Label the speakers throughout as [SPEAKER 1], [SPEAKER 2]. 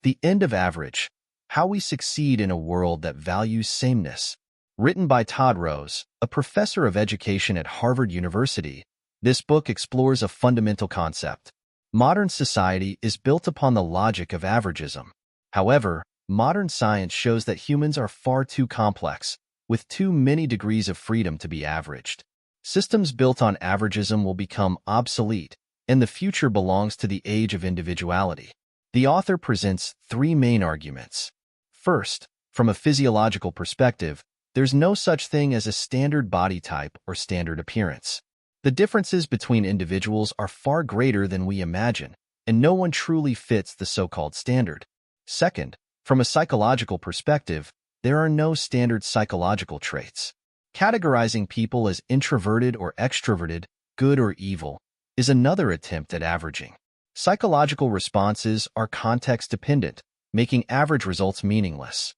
[SPEAKER 1] The End of Average: How We Succeed in a World That Values Sameness. Written by Todd Rose, a professor of education at Harvard University, this book explores a fundamental concept. Modern society is built upon the logic of averagism. However, modern science shows that humans are far too complex, with too many degrees of freedom to be averaged. Systems built on averagism will become obsolete, and the future belongs to the age of individuality. The author presents three main arguments. First, from a physiological perspective, there's no such thing as a standard body type or standard appearance. The differences between individuals are far greater than we imagine, and no one truly fits the so-called standard. Second, from a psychological perspective, there are no standard psychological traits. Categorizing people as introverted or extroverted, good or evil, is another attempt at averaging. Psychological responses are context-dependent, making average results meaningless.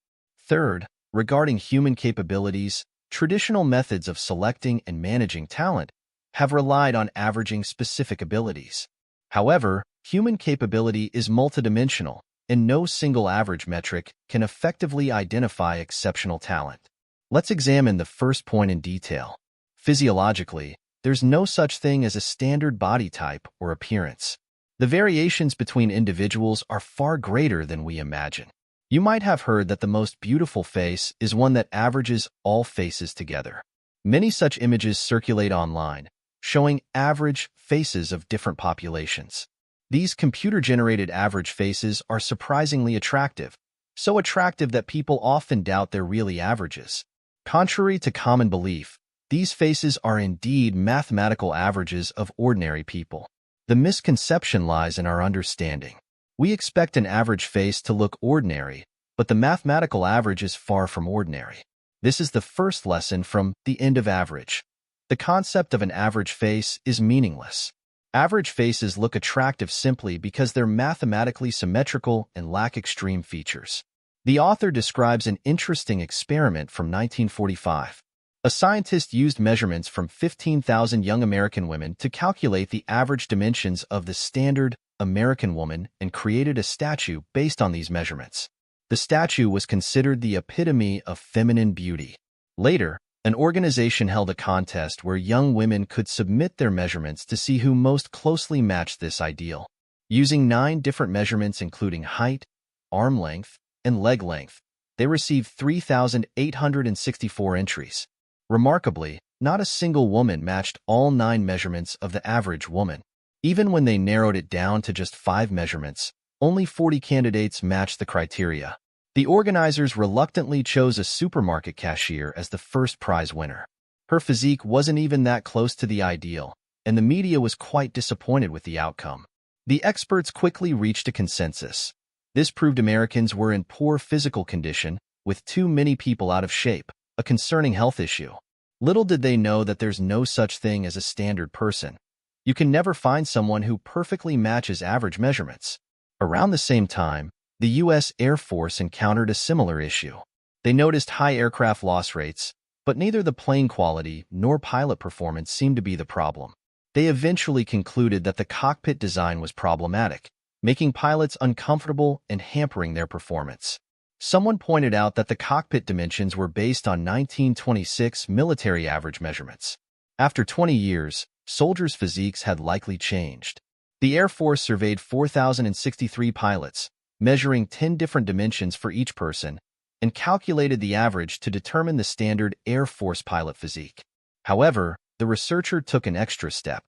[SPEAKER 1] Third, regarding human capabilities, traditional methods of selecting and managing talent have relied on averaging specific abilities. However, human capability is multidimensional, and no single average metric can effectively identify exceptional talent. Let's examine the first point in detail. Physiologically, there's no such thing as a standard body type or appearance. The variations between individuals are far greater than we imagine. You might have heard that the most beautiful face is one that averages all faces together. Many such images circulate online, showing average faces of different populations. These computer-generated average faces are surprisingly attractive, so attractive that people often doubt they're really averages. Contrary to common belief, these faces are indeed mathematical averages of ordinary people. The misconception lies in our understanding. We expect an average face to look ordinary, but the mathematical average is far from ordinary. This is the first lesson from The End of Average. The concept of an average face is meaningless. Average faces look attractive simply because they're mathematically symmetrical and lack extreme features. The author describes an interesting experiment from 1945. A scientist used measurements from 15,000 young American women to calculate the average dimensions of the standard American woman and created a statue based on these measurements. The statue was considered the epitome of feminine beauty. Later, an organization held a contest where young women could submit their measurements to see who most closely matched this ideal. Using 9 different measurements including height, arm length, and leg length, they received 3,864 entries. Remarkably, not a single woman matched all 9 measurements of the average woman. Even when they narrowed it down to just 5 measurements, only 40 candidates matched the criteria. The organizers reluctantly chose a supermarket cashier as the first prize winner. Her physique wasn't even that close to the ideal, and the media was quite disappointed with the outcome. The experts quickly reached a consensus. This proved Americans were in poor physical condition, with too many people out of shape, a concerning health issue. Little did they know that there's no such thing as a standard person. You can never find someone who perfectly matches average measurements. Around the same time, the U.S. Air Force encountered a similar issue. They noticed high aircraft loss rates, but neither the plane quality nor pilot performance seemed to be the problem. They eventually concluded that the cockpit design was problematic, making pilots uncomfortable and hampering their performance. Someone pointed out that the cockpit dimensions were based on 1926 military average measurements. After 20 years, soldiers' physiques had likely changed. The Air Force surveyed 4,063 pilots, measuring 10 different dimensions for each person, and calculated the average to determine the standard Air Force pilot physique. However, the researcher took an extra step.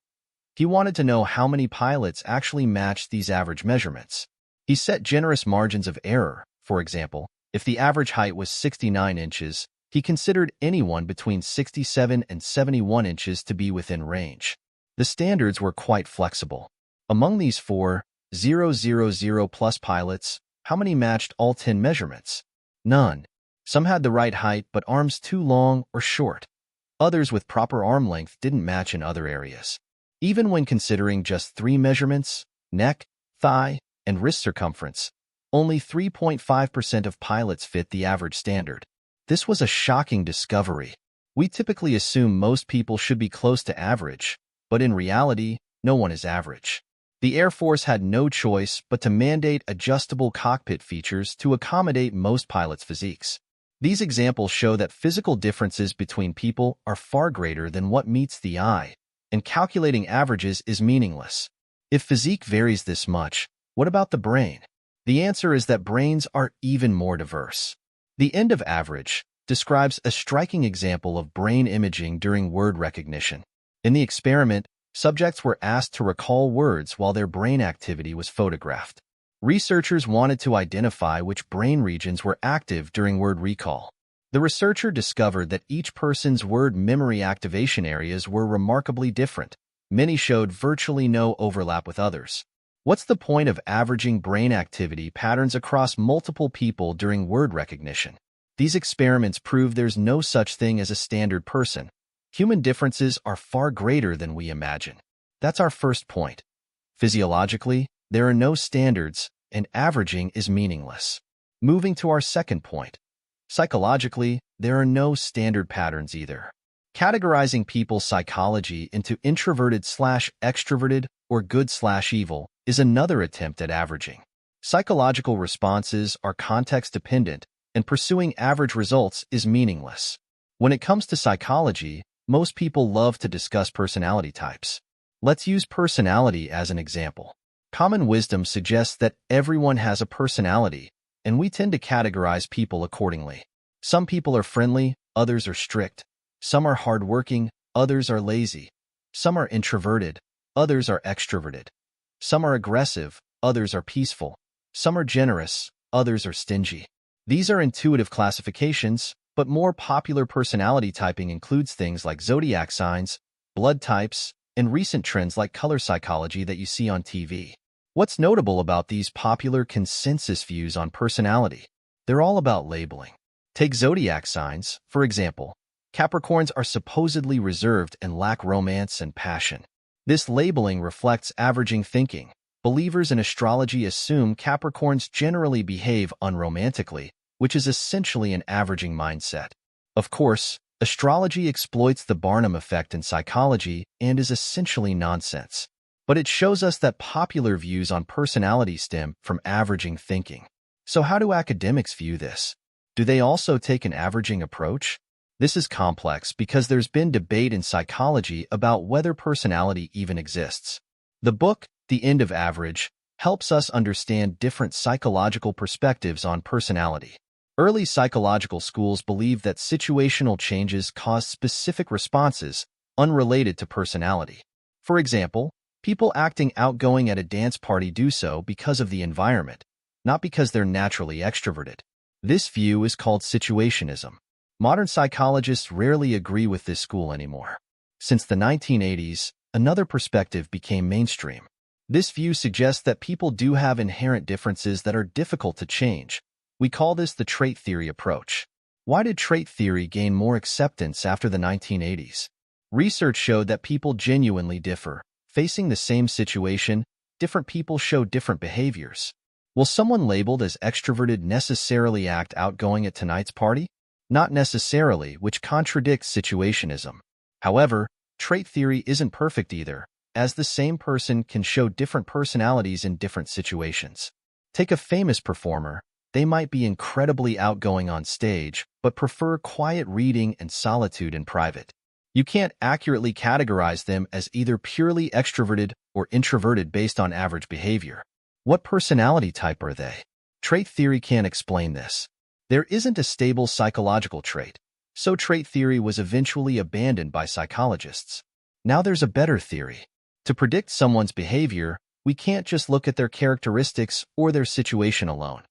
[SPEAKER 1] He wanted to know how many pilots actually matched these average measurements. He set generous margins of error. For example, if the average height was 69 inches, he considered anyone between 67 and 71 inches to be within range. The standards were quite flexible. Among these 4,000 plus pilots, how many matched all 10 measurements? None. Some had the right height but arms too long or short. Others with proper arm length didn't match in other areas. Even when considering just 3 measurements, neck, thigh, and wrist circumference, only 3.5% of pilots fit the average standard. This was a shocking discovery. We typically assume most people should be close to average, but in reality, no one is average. The Air Force had no choice but to mandate adjustable cockpit features to accommodate most pilots' physiques. These examples show that physical differences between people are far greater than what meets the eye, and calculating averages is meaningless. If physique varies this much, what about the brain? The answer is that brains are even more diverse. The end of average describes a striking example of brain imaging during word recognition. In the experiment, subjects were asked to recall words while their brain activity was photographed. Researchers wanted to identify which brain regions were active during word recall. The researcher discovered that each person's word memory activation areas were remarkably different. Many showed virtually no overlap with others. What's the point of averaging brain activity patterns across multiple people during word recognition? These experiments prove there's no such thing as a standard person. Human differences are far greater than we imagine. That's our first point. Physiologically, there are no standards, and averaging is meaningless. Moving to our second point. Psychologically, there are no standard patterns either. Categorizing people's psychology into introverted/extroverted or good/evil is another attempt at averaging. Psychological responses are context-dependent, and pursuing average results is meaningless. When it comes to psychology, most people love to discuss personality types. Let's use personality as an example. Common wisdom suggests that everyone has a personality, and we tend to categorize people accordingly. Some people are friendly, others are strict. Some are hardworking, others are lazy. Some are introverted, others are extroverted. Some are aggressive, others are peaceful. Some are generous, others are stingy. These are intuitive classifications, but more popular personality typing includes things like zodiac signs, blood types, and recent trends like color psychology that you see on TV. What's notable about these popular consensus views on personality? They're all about labeling. Take zodiac signs, for example. Capricorns are supposedly reserved and lack romance and passion. This labeling reflects averaging thinking. Believers in astrology assume Capricorns generally behave unromantically, which is essentially an averaging mindset. Of course, astrology exploits the Barnum effect in psychology and is essentially nonsense. But it shows us that popular views on personality stem from averaging thinking. So how do academics view this? Do they also take an averaging approach? This is complex because there's been debate in psychology about whether personality even exists. The book, The End of Average, helps us understand different psychological perspectives on personality. Early psychological schools believed that situational changes caused specific responses unrelated to personality. For example, people acting outgoing at a dance party do so because of the environment, not because they're naturally extroverted. This view is called situationism. Modern psychologists rarely agree with this school anymore. Since the 1980s, another perspective became mainstream. This view suggests that people do have inherent differences that are difficult to change. We call this the trait theory approach. Why did trait theory gain more acceptance after the 1980s? Research showed that people genuinely differ. Facing the same situation, different people show different behaviors. Will someone labeled as extroverted necessarily act outgoing at tonight's party? Not necessarily, which contradicts situationism. However, trait theory isn't perfect either, as the same person can show different personalities in different situations. Take a famous performer. They might be incredibly outgoing on stage, but prefer quiet reading and solitude in private. You can't accurately categorize them as either purely extroverted or introverted based on average behavior. What personality type are they? Trait theory can't explain this. There isn't a stable psychological trait, so trait theory was eventually abandoned by psychologists. Now there's a better theory. To predict someone's behavior, we can't just look at their characteristics or their situation alone.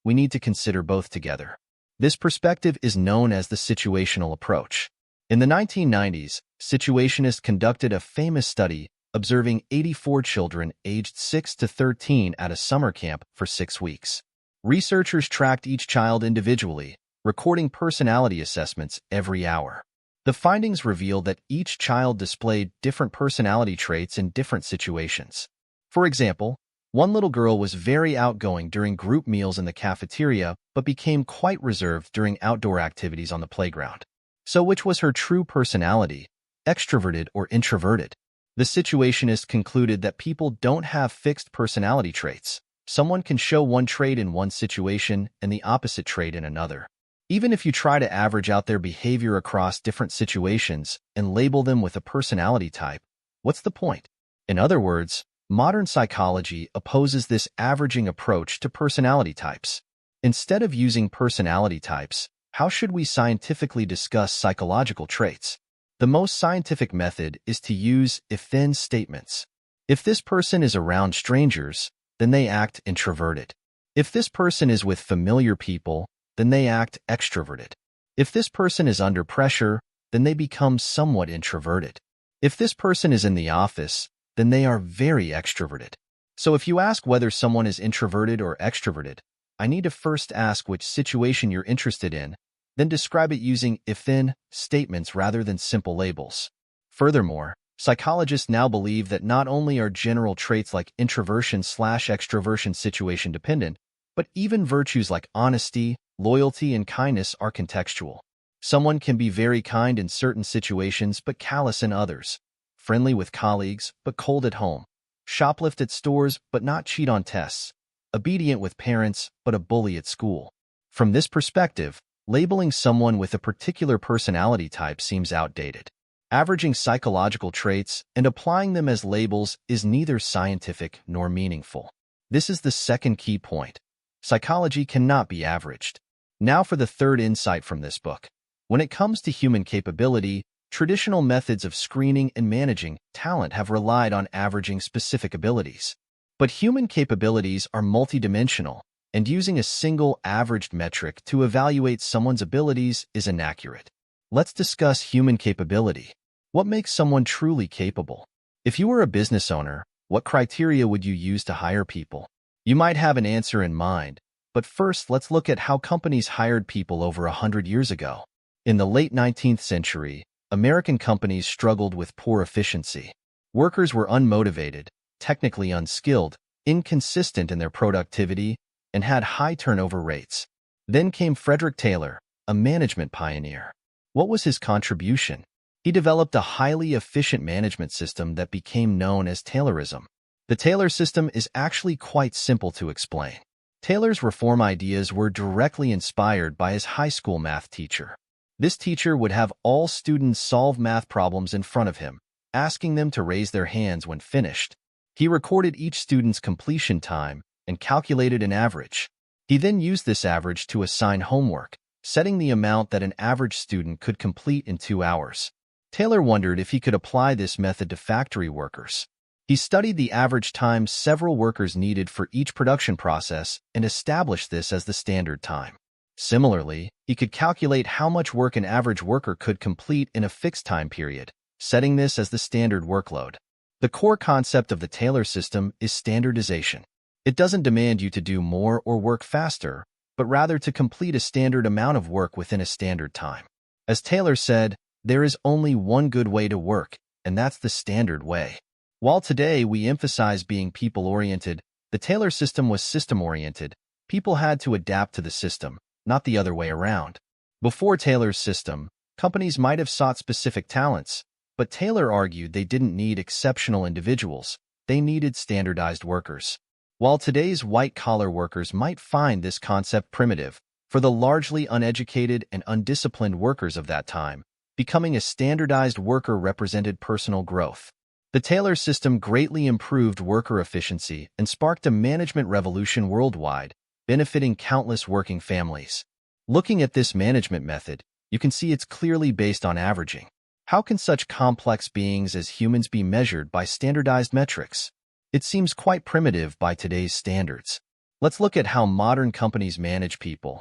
[SPEAKER 1] We need to consider both together. This perspective is known as the situational approach. In the 1990s, situationists conducted a famous study observing 84 children aged 6 to 13 at a summer camp for 6 weeks. Researchers tracked each child individually, recording personality assessments every hour. The findings revealed that each child displayed different personality traits in different situations. For example, one little girl was very outgoing during group meals in the cafeteria, but became quite reserved during outdoor activities on the playground. So which was her true personality, extroverted or introverted? The situationist concluded that people don't have fixed personality traits. Someone can show one trait in one situation and the opposite trait in another. Even if you try to average out their behavior across different situations and label them with a personality type, what's the point? In other words, modern psychology opposes this averaging approach to personality types. Instead of using personality types, how should we scientifically discuss psychological traits? The most scientific method is to use if-then statements. If this person is around strangers, then they act introverted. If this person is with familiar people, then they act extroverted. If this person is under pressure, then they become somewhat introverted. If this person is in the office, then they are very extroverted. So if you ask whether someone is introverted or extroverted, I need to first ask which situation you're interested in, then describe it using if-then statements rather than simple labels. Furthermore, psychologists now believe that not only are general traits like introversion/extroversion situation dependent, but even virtues like honesty, loyalty, and kindness are contextual. Someone can be very kind in certain situations but callous in others, friendly with colleagues but cold at home, shoplift at stores but not cheat on tests, obedient with parents but a bully at school. From this perspective, labeling someone with a particular personality type seems outdated. Averaging psychological traits and applying them as labels is neither scientific nor meaningful. This is the second key point. Psychology cannot be averaged. Now for the third insight from this book. When it comes to human capability, traditional methods of screening and managing talent have relied on averaging specific abilities. But human capabilities are multidimensional, and using a single averaged metric to evaluate someone's abilities is inaccurate. Let's discuss human capability. What makes someone truly capable? If you were a business owner, what criteria would you use to hire people? You might have an answer in mind, but first let's look at how companies hired people over 100 years ago. In the late 19th century, American companies struggled with poor efficiency. Workers were unmotivated, technically unskilled, inconsistent in their productivity, and had high turnover rates. Then came Frederick Taylor, a management pioneer. What was his contribution? He developed a highly efficient management system that became known as Taylorism. The Taylor system is actually quite simple to explain. Taylor's reform ideas were directly inspired by his high school math teacher. This teacher would have all students solve math problems in front of him, asking them to raise their hands when finished. He recorded each student's completion time and calculated an average. He then used this average to assign homework, setting the amount that an average student could complete in 2 hours. Taylor wondered if he could apply this method to factory workers. He studied the average time several workers needed for each production process and established this as the standard time. Similarly, he could calculate how much work an average worker could complete in a fixed time period, setting this as the standard workload. The core concept of the Taylor system is standardization. It doesn't demand you to do more or work faster, but rather to complete a standard amount of work within a standard time. As Taylor said, there is only one good way to work, and that's the standard way. While today we emphasize being people-oriented, the Taylor system was system-oriented. People had to adapt to the system, not the other way around. Before Taylor's system, companies might have sought specific talents, but Taylor argued they didn't need exceptional individuals, they needed standardized workers. While today's white-collar workers might find this concept primitive, for the largely uneducated and undisciplined workers of that time, becoming a standardized worker represented personal growth. The Taylor system greatly improved worker efficiency and sparked a management revolution worldwide, benefiting countless working families. Looking at this management method, you can see it's clearly based on averaging. How can such complex beings as humans be measured by standardized metrics? It seems quite primitive by today's standards. Let's look at how modern companies manage people.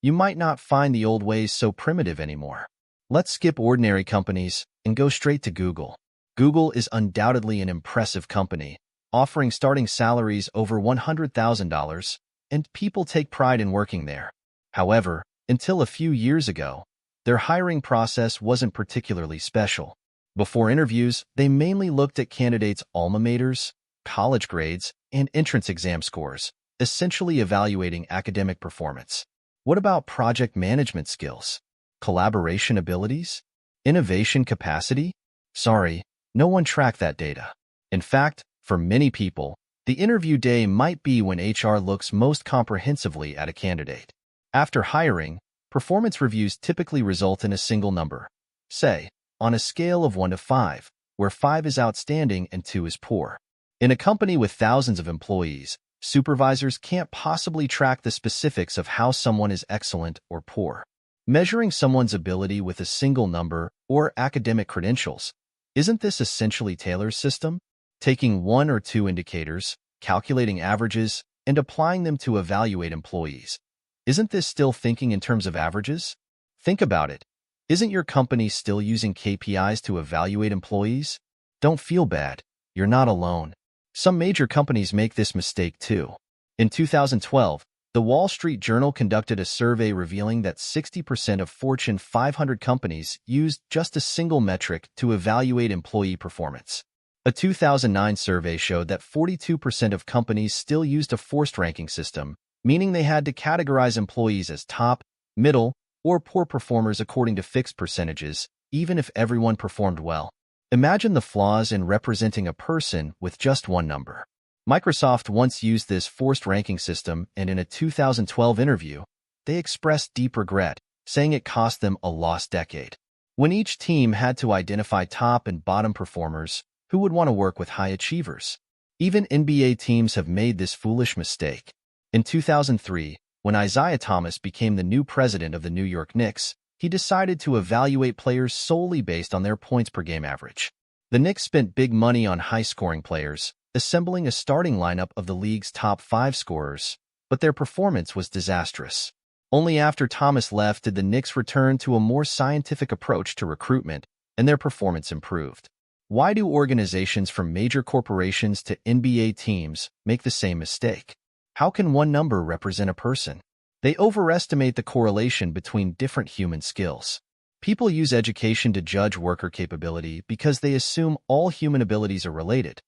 [SPEAKER 1] You might not find the old ways so primitive anymore. Let's skip ordinary companies and go straight to Google. Google is undoubtedly an impressive company, offering starting salaries over $100,000, and people take pride in working there. However, until a few years ago, their hiring process wasn't particularly special. Before interviews, they mainly looked at candidates' alma maters, college grades, and entrance exam scores, essentially evaluating academic performance. What about project management skills? Collaboration abilities? Innovation capacity? Sorry, no one tracked that data. In fact, for many people, the interview day might be when HR looks most comprehensively at a candidate. After hiring, performance reviews typically result in a single number. Say, on a scale of 1 to 5, where 5 is outstanding and 2 is poor. In a company with thousands of employees, supervisors can't possibly track the specifics of how someone is excellent or poor. Measuring someone's ability with a single number or academic credentials, isn't this essentially Taylor's system? Taking one or two indicators, calculating averages, and applying them to evaluate employees. Isn't this still thinking in terms of averages? Think about it. Isn't your company still using KPIs to evaluate employees? Don't feel bad. You're not alone. Some major companies make this mistake too. In 2012, the Wall Street Journal conducted a survey revealing that 60% of Fortune 500 companies used just a single metric to evaluate employee performance. A 2009 survey showed that 42% of companies still used a forced ranking system, meaning they had to categorize employees as top, middle, or poor performers according to fixed percentages, even if everyone performed well. Imagine the flaws in representing a person with just one number. Microsoft once used this forced ranking system, and in a 2012 interview, they expressed deep regret, saying it cost them a lost decade. When each team had to identify top and bottom performers, who would want to work with high achievers? Even NBA teams have made this foolish mistake. In 2003, when Isaiah Thomas became the new president of the New York Knicks, he decided to evaluate players solely based on their points per game average. The Knicks spent big money on high-scoring players, assembling a starting lineup of the league's top 5 scorers, but their performance was disastrous. Only after Thomas left did the Knicks return to a more scientific approach to recruitment, and their performance improved. Why do organizations from major corporations to NBA teams make the same mistake? How can one number represent a person? They overestimate the correlation between different human skills. People use education to judge worker capability because they assume all human abilities are related.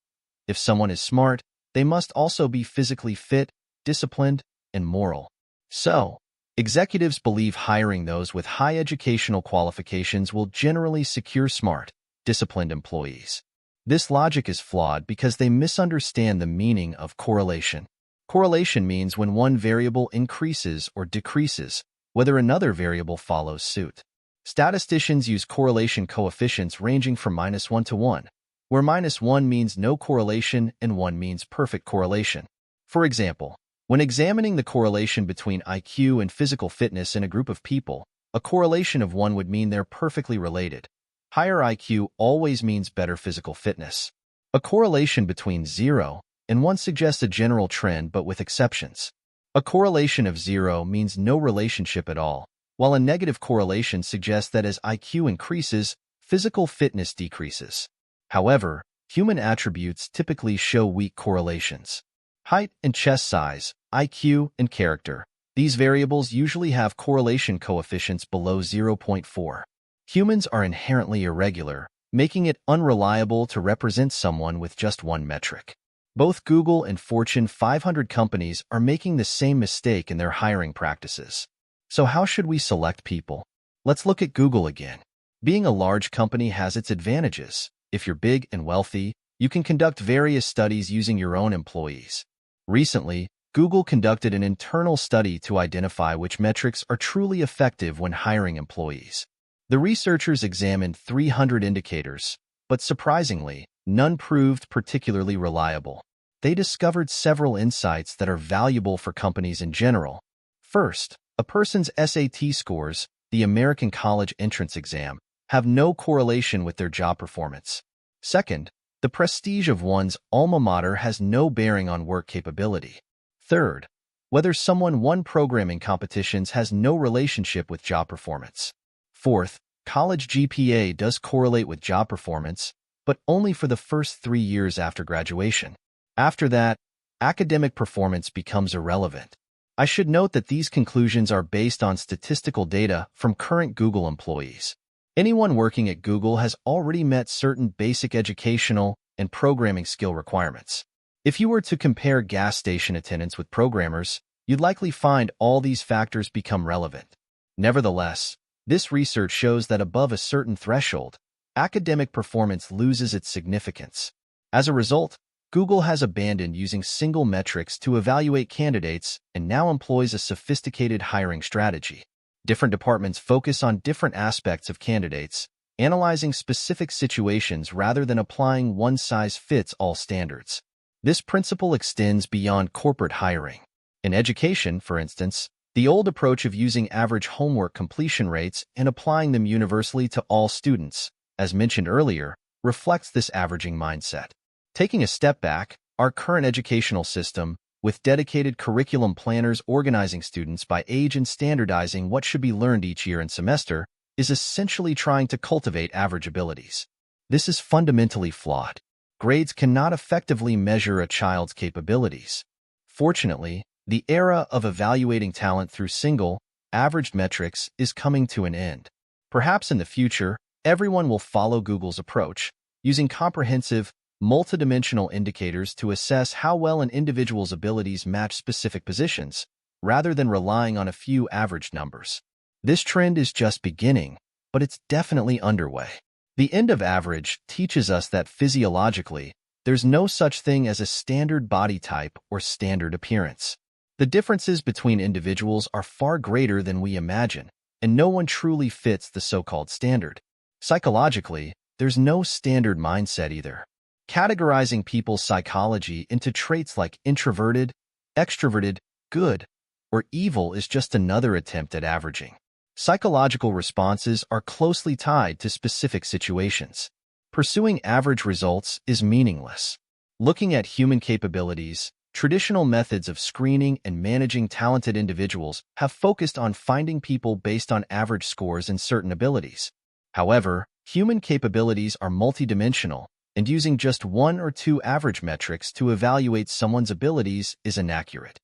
[SPEAKER 1] If someone is smart, they must also be physically fit, disciplined, and moral. So, executives believe hiring those with high educational qualifications will generally secure smart, disciplined employees. This logic is flawed because they misunderstand the meaning of correlation. Correlation means when one variable increases or decreases, whether another variable follows suit. Statisticians use correlation coefficients ranging from -1 to 1, where -1 means no correlation and 1 means perfect correlation. For example, when examining the correlation between IQ and physical fitness in a group of people, a correlation of 1 would mean they're perfectly related. Higher IQ always means better physical fitness. A correlation between 0 and 1 suggests a general trend but with exceptions. A correlation of 0 means no relationship at all, while a negative correlation suggests that as IQ increases, physical fitness decreases. However, human attributes typically show weak correlations. Height and chest size, IQ, and character. These variables usually have correlation coefficients below 0.4. Humans are inherently irregular, making it unreliable to represent someone with just one metric. Both Google and Fortune 500 companies are making the same mistake in their hiring practices. So how should we select people? Let's look at Google again. Being a large company has its advantages. If you're big and wealthy, you can conduct various studies using your own employees. Recently, Google conducted an internal study to identify which metrics are truly effective when hiring employees. The researchers examined 300 indicators, but surprisingly, none proved particularly reliable. They discovered several insights that are valuable for companies in general. First, a person's SAT scores, the American College Entrance Exam, have no correlation with their job performance. Second, the prestige of one's alma mater has no bearing on work capability. Third, whether someone won programming competitions has no relationship with job performance. Fourth, college GPA does correlate with job performance, but only for the first 3 years after graduation. After that, academic performance becomes irrelevant. I should note that these conclusions are based on statistical data from current Google employees. Anyone working at Google has already met certain basic educational and programming skill requirements. If you were to compare gas station attendants with programmers, you'd likely find all these factors become relevant. Nevertheless, this research shows that above a certain threshold, academic performance loses its significance. As a result, Google has abandoned using single metrics to evaluate candidates and now employs a sophisticated hiring strategy. Different departments focus on different aspects of candidates, analyzing specific situations rather than applying one-size-fits-all standards. This principle extends beyond corporate hiring. In education, for instance, the old approach of using average homework completion rates and applying them universally to all students, as mentioned earlier, reflects this averaging mindset. Taking a step back, our current educational system, with dedicated curriculum planners organizing students by age and standardizing what should be learned each year and semester, is essentially trying to cultivate average abilities. This is fundamentally flawed. Grades cannot effectively measure a child's capabilities. Fortunately, the era of evaluating talent through single, averaged metrics is coming to an end. Perhaps in the future, everyone will follow Google's approach, using comprehensive, multidimensional indicators to assess how well an individual's abilities match specific positions, rather than relying on a few average numbers. This trend is just beginning, but it's definitely underway. The end of average teaches us that physiologically, there's no such thing as a standard body type or standard appearance. The differences between individuals are far greater than we imagine, and no one truly fits the so-called standard. Psychologically, there's no standard mindset either. Categorizing people's psychology into traits like introverted, extroverted, good, or evil is just another attempt at averaging. Psychological responses are closely tied to specific situations. Pursuing average results is meaningless. Looking at human capabilities, traditional methods of screening and managing talented individuals have focused on finding people based on average scores and certain abilities. However, human capabilities are multidimensional, and using just one or two average metrics to evaluate someone's abilities is inaccurate.